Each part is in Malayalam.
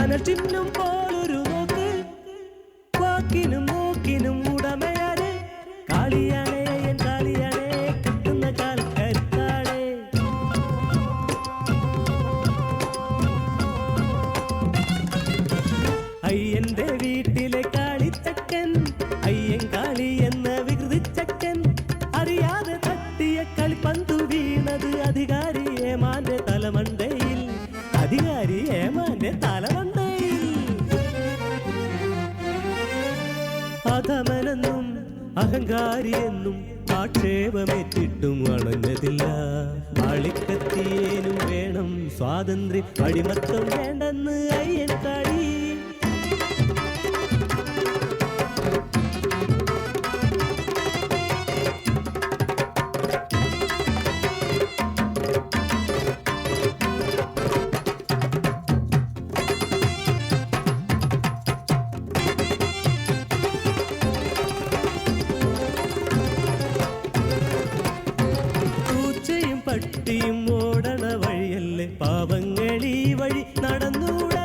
കനൽ ചിഹ്നം പോലൊരു നോക്ക്, വാക്കിനും നോക്കിനും ഉടമയാരെ, കാളിയാണേ എൻ കാളിയാണേ, കിട്ടുന്ന കാൽ കരുത്താണേ. അയ്യന്റെ വീട്ടിലെ കാളിച്ചക്കൻ, അയ്യൻ കാളി എന്ന വികൃതിച്ചക്കൻ, അറിയാതെ തട്ടിയ കളിപ്പന്തു വീണത് അധികാരി ഏമാന്റെ തലമണ്ടയിൽ, അധികാരി ഏമാന്റെ തലമണ്ടയിൽ. അധമനെന്നും അഹങ്കാരിയെന്നും ആക്ഷേപമേറ്റിട്ടും അണഞ്ഞതില്ല. ആളിക്കത്തിയേനും വേണം സ്വാതന്ത്ര്യം, അടിമത്തം വേണ്ടെന്ന് അയ്യൻ കാളി. പട്ടിയും ഓടണ വഴിയല്ലേ പാവങ്ങളീ വഴി നടന്നൂടെ.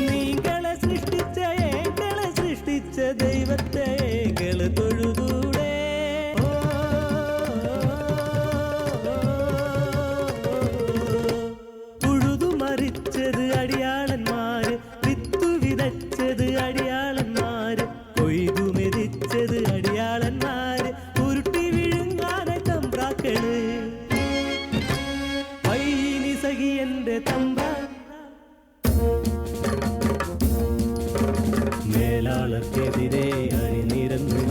നീങ്ങളെ സൃഷ്ടിച്ച ഏങ്ങളെ സൃഷ്ടിച്ച ദൈവത്തെ ഏങ്ങള് തൊഴുതൂടെ. ഉഴുതു മറിച്ചത് അടിയാളന്മാര്, വിത്തു വിതച്ചത് അടിയാളന്മാര്, കൊയ്തു മെതിച്ചത് അടിയാളന്മാര്, അയ്യിനി സഖിയന്റെ തമ്പ്രാൻ. മേലാളർക്കെതിരെ അണിനിരന്നു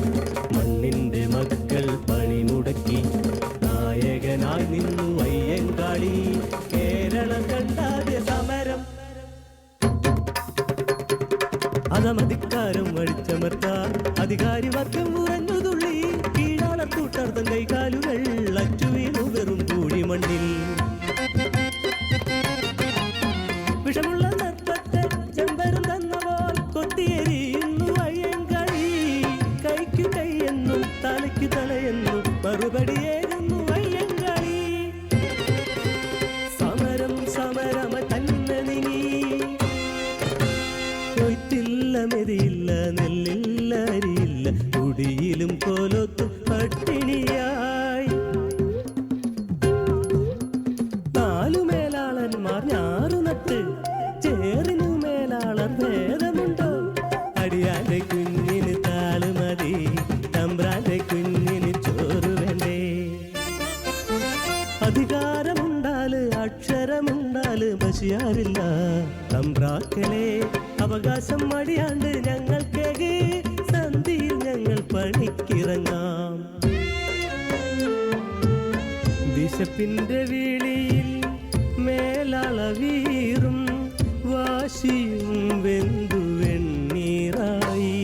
മണ്ണിന്റെ മക്കൾ പണിമുടക്കി, നായകനായി നിന്നു അയ്യങ്കാളി. കേരളം കണ്ടാദ്യ സമരം, അതമധികാരം അടിച്ചമർത്താൻ അധികാരി വർഗം ഉറഞ്ഞു തുള്ളി. കീഴാളർ കൂട്ടർത്തം കൈകാലുകൾ അച്ചുവീണു വെറും കൂടി മണ്ണിൽ. വിഷമുള്ള നർത്തത്തെ ചെമ്പരും തന്നപോൽ കൊത്തിയെരിയുന്നു അയ്യങ്കാളി. കൈക്കു കൈയെന്നും തലയ്ക്കു തലയെന്നും മറുപടിയേകുന്നു അയ്യങ്കാളി. സമരം സമരമ തന്നെ നീങ്ങി, കൊയ്ത്തില്ല മെതിയില്ല നെല്ലില്ല അരിയില്ല, കുടിയിലും കോലത്തും പട്ടിണിയായി. നാലു മേലാളന്മാർ ഞാറു നട്ട്, ചേറിനു മേലാളർ ഭേദമുണ്ടോ? അടിയാന്റെ കുഞ്ഞിന് താള് മതി, തമ്പ്രാന്റെ കുഞ്ഞിന് ചോറ് വേണ്ടേ? അധികാരമുണ്ടാല് അക്ഷരമുണ്ടാല് ബശിയാരില്ല തമ്പ്രാക്കളെ. അവകാശം മടിയാണ്ട് ഞങ്ങൾക്കേകെ, സന്ധിയിൽ ഞങ്ങൾ പണിക്കിറങ്ങാം. വിശപ്പിന്റെ വിളിയിൽ മേലാളവീറും, വാശിയും വെന്തു വെണ്ണീറായി.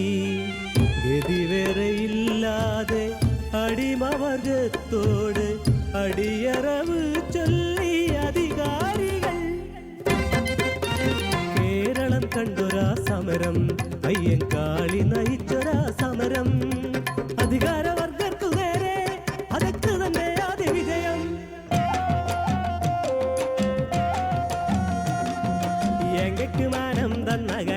ഗതിവേറെയില്ലാതെ അടിമവർഗത്തോട് അടിയറവ് ചൊല്ലി അധികാരികൾ. കേരളം കണ്ടൊരാ സമരം, അയ്യങ്കാളി നയിച്ചൊരാ സമരം. അധികാരവർഗർക്കു നേരെ അതൊക്കെ തന്നെ ആദ്യ വിജയം. എങ്കയ്ക്ക് മാനം തന്നക